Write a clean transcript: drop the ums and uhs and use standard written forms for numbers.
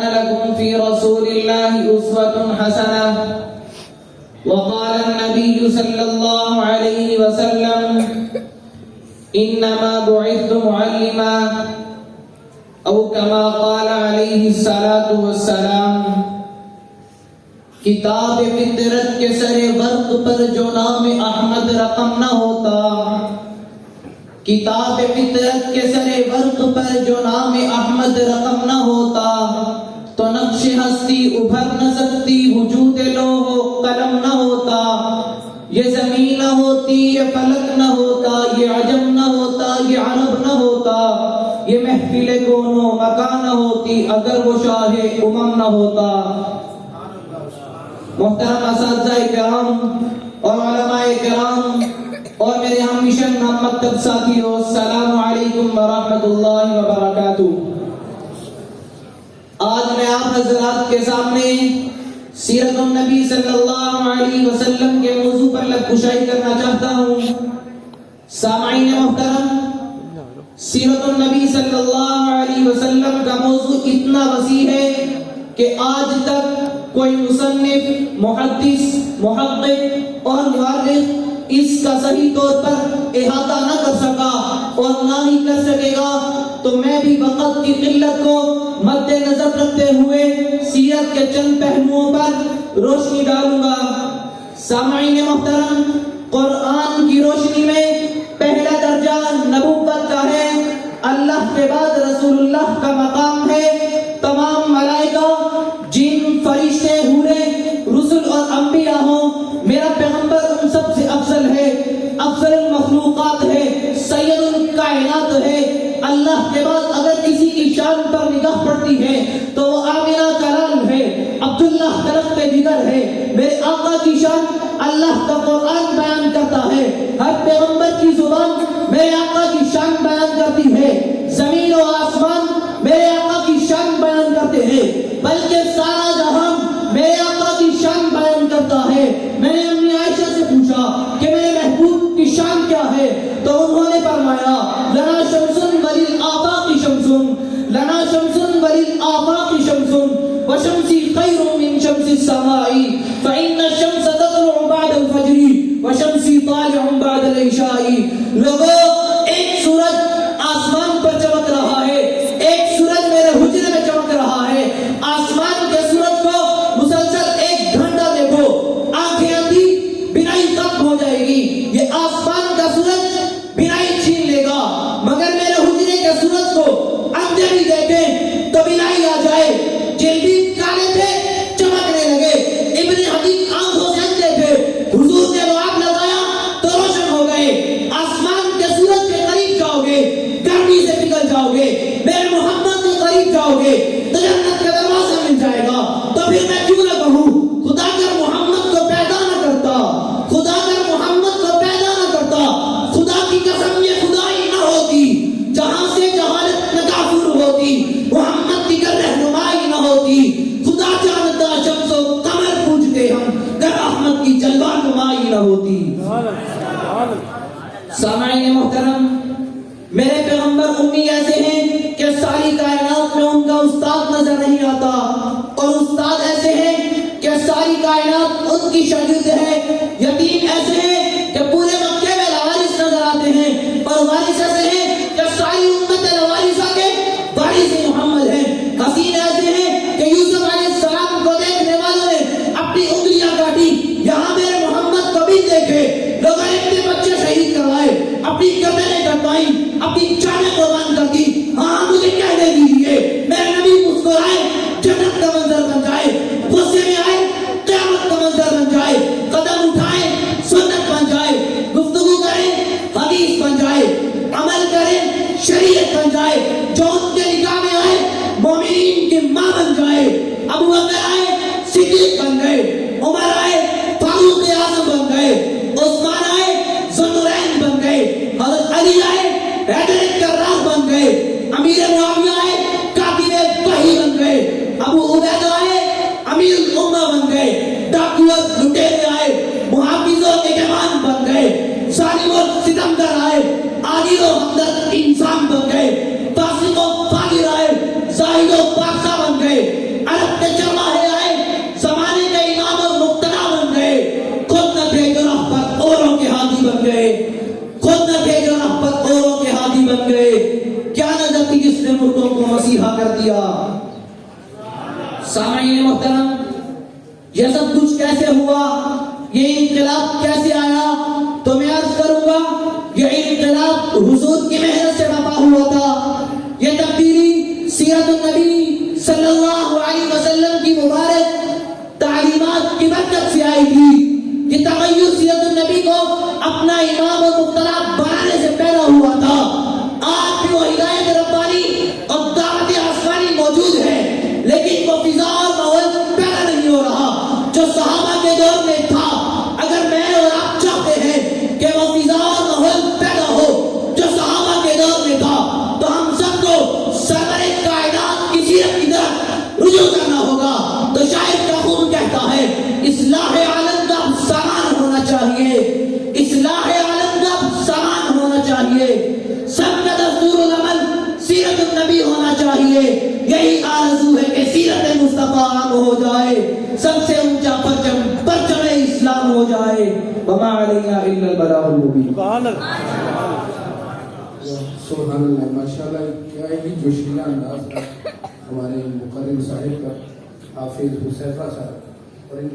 لكم في رسول الله أسوة حسنة. وقال النبي صلى الله عليه وسلم إنما بعثت معلما أو كما قال عليه الصلاة والسلام. کتاب فطرت کے سر ورق پر جو نام احمد رقم نہ ہوتا، کتاب فطرت کے سر ورق پر جو نام احمد رقم نہ ہوتا تو نقش ہستی ابھر نہ سکتی، وجود لوح و قلم نہ ہوتا، یہ زمین نہ ہوتی، یہ فلک نہ ہوتا، یہ عجم نہ ہوتا، یہ عرب نہ ہوتا، یہ محفل کون و مکان نہ ہوتی اگر وہ شاہ امم نہ ہوتا. محترم اساتذہ کرام اور علماء کرام اور میرے ہم مشن ہم مکتب ساتھیوں، السلام علیکم ورحمۃ اللہ وبرکاتہ. آج میں آپ حضرات کے سامنے سیرت النبی صلی اللہ علیہ وسلم کے موضوع پر لغزشائی کرنا چاہتا ہوں. سامعین محترم، سیرت النبی صلی اللہ علیہ وسلم کا موضوع اتنا وسیع ہے کہ آج تک کوئی مصنف، محدث، محقق اور مورخ اس کا صحیح طور پر احاطہ نہ کر سکا اور نہ ہی کر سکے گا. تو میں بھی وقت کی قلت کو مد نظر رکھتے ہوئے سیرت کے چند پہلوؤں پر روشنی ڈالوں گا. سامعین محترم، قرآن کی روشنی میں پہلا درجہ نبوت کا ہے، اللہ کے بعد رسول اللہ کا مقام ہے. تمام ملائکہ، جن، فرشتے، حورے، رسل اور انبیاء ہوں، میرا پیغمبر ان سب سے افضل ہے، افضل المخلوقات ہے، سید الکائنات ہے. اللہ کے بعد اگر کسی کی شان پر نگاہ پڑتی ہے تو وہ آمنہ کا لال ہے، عبداللہ درخت جگر ہے. میرے آقا کی شان اللہ کا قرآن بیان کرتا ہے، ہر پیغمبر کی زبان میرے آقا کی شان بیان کرتی ہے. زمین و آسمان میرے آقا کی شان بیان کرتے ہیں، بلکہ سارا جہان میرے آقا کی شان بیان کرتا ہے. میں نے امی عائشہ سے پوچھا کہ میرے محبوب کی شان کیا ہے، تو انہوں نے فرمایا لنا شمسن وللآفاق شمسن، لنا شمسن وللآفاق شمسن وشمسی خیر من شمس السماء فإن الشمس تطلع بعد الفجر وشمسی طالع بعد العشاء. لوگوں، ایک سورج آسمان پر چمک رہا ہے، ایک سورج میرے حجرے میں چمک رہا ہے. آسمان کے سورج کو مسلسل ایک گھنٹہ دیکھو، آنکھیں اندھی، بینائی ختم ہو جائے گی. یہ آسمان کا سورج بینائی چھین لے گا، مگر میرے حجرے کے سورج کو اندھے بھی دیکھیں تو بینائی آ جائے. جلدی کالے تھے، چمکنے لگے. ابن حدیق آنکھوں سے اندھے تھے، حضور نے لعاب لگایا تو روشن ہو گئے. آسمان کے سورج کے قریب جاؤ گے، گرمی سے پگھل جاؤ گے. میرے محمد کے قریب جاؤ گے تو جنت کا دروازہ مل جائے گا. تو پھر میں کیوں نہ کہوں، خدا اگر محمد کو پیدا نہ کرتا، خدا اگر محمد کو پیدا نہ کرتا، خدا کی قسم یہ خدائی نہ ہوتی، جہاں سے جہالت نکافر ہوتی، محمد کی گر رہنمائی نہ ہوتی. خدا جانتا شمس و قمر پوجتے ہم گر احمد کی جلوہ نمائی نہ ہوتی. سامعین محترم، میرے پیغمبر امی ایسے ہیں کہ ساری کائنات میں ان کا استاد نظر نہیں آتا، اور استاد ایسے ہیں کہ ساری کائنات ان کی شاگرد ہے. یتیم ایسے ہیں کہ پورے مکے میں لوارث نظر آتے ہیں، اور وارث ایسے ہیں کہ ساری امت لوارثہ کے وارث محمد ہیں. حسین ایسے ہیں کہ یوسف علیہ السلام کو دیکھنے والوں نے اپنی انگلیاں کاٹی. یہاں میرے محمد کو بھی دیکھے، لوگوں نے اپنے بچے شہید کروائے، اپنی گردنیں کٹوائیں، اپنی جانیں قربان کر دی. ہاں، مجھے کہنے دیجیے، میرے نبی مسکرائے، جنت کا منظر بن جائے، غصے میں آئے، قیامت کا منظر بن جائے، قدم اٹھائے، سنت بن جائے، گفتگو کریں، حدیث بن جائے، عمل کریں، شریعت بن جائے. جو ان کے نکاح میں آئے، مومنین کی ماں بن جائے. ابو بکر آئے، صدیق بن گئے. عمر آئے، فاروق اعظم بن گئے. عثمان آئے، ذوالنورین بن گئے. حضرت علی آئے، حیدر کرار بن گئے. امیر معاویہ آئے، کاتب وحی بن گئے. ابو عبیدہ آئے، امیر الامہ بن گئے. ڈاکو لٹیرے آئے، محافظ و نگہبان بن گئے. ظالم و ستمگر آئے، عادل و ہمدرد انسان بن گئے. فاسق و فاجر آئے، زاہد و پاکیزہ بن گئے. سامعین محترم، یہ سب کچھ کیسے ہوا، یہ انقلاب کیسے آیا؟ تو میں عرض کروں گا یہ انقلاب حضور کی محنت سے برپا ہوا تھا. یہ تبدیلی سیرت النبی صلی اللہ علیہ وسلم کی مبارک تعلیمات کی برکت سے آئی تھی. یہ تغیر سیرت النبی کو اپنا امام و مقتدا بنانے سے پیدا ہوا تھا. آج بھی وہ ہدایت ربانی اور دعوت آسمانی موجود ہے، لیکن وہ فضا اور ماحول پیدا نہیں ہو رہا جو صحابہ کے دور میں تھا. اگر میں اور آپ چاہتے ہیں کہ وہ فضا اور ماحول پیدا ہو جو صحابہ کے دور میں تھا، تو ہم سب کو سرور کائنات کی سیرت کی طرف رجوع کرنا ہوگا. تو شاعر کا خون کہتا ہے اصلاح عالم کا سامان ہونا چاہیے، اصلاح عالم کا سامان ہونا چاہیے، سب کا دستور العمل سیرت النبی ہونا چاہیے. یہی آرزو ہے کہ سیرت مصطفیٰ عام ہو جائے، سب سے اونچا پرچم اسلام ہو جائے. وما علینا الا البلاغ المبین. سبحان اللہ، ماشاءاللہ. کیا ہی جوشیلہ انداز تھا ہمارے مقرر صاحب کا، حافظ حذیفہ صاحب. اور